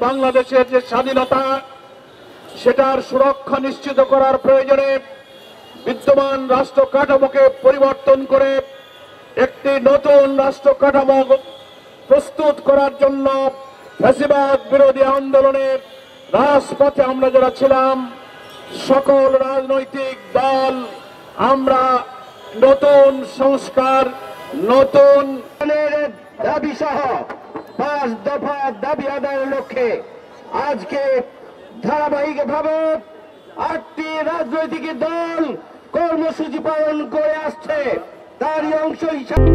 বাংলাদেশের যে স্বাধীনতা সেটার সুরক্ষা নিশ্চিত করার প্রয়োজনে বিদ্যমান রাষ্ট্র কাঠামোকে পরিবর্তন করে একটি নতুন রাষ্ট্র কাঠামো প্রস্তুত করার জন্য ফ্যাসিবাদ বিরোধী আন্দোলনের রাজপথে আমরা যারা ছিলাম সকল রাজনৈতিক দল আমরা নতুন সংস্কার নতুন দাবি সহ 5 দফা দাবি আদায়ের লক্ষ্যে আজকে ধারাবাহিকভাবে 8টি রাজনৈতিক দল কর্মসূচি পালন করে আসছে। তারই অংশ হিসাবে